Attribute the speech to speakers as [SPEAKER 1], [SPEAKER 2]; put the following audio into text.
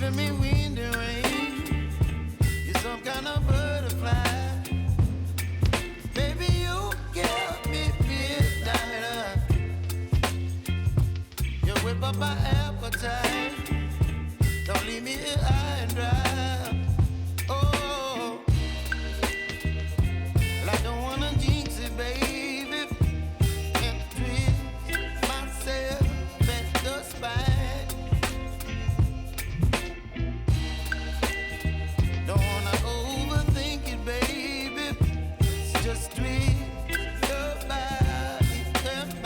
[SPEAKER 1] giving me wind and rain. You're some kind of butterfly. Baby, you give me midnight. You whip up my appetite. Don't leave me here.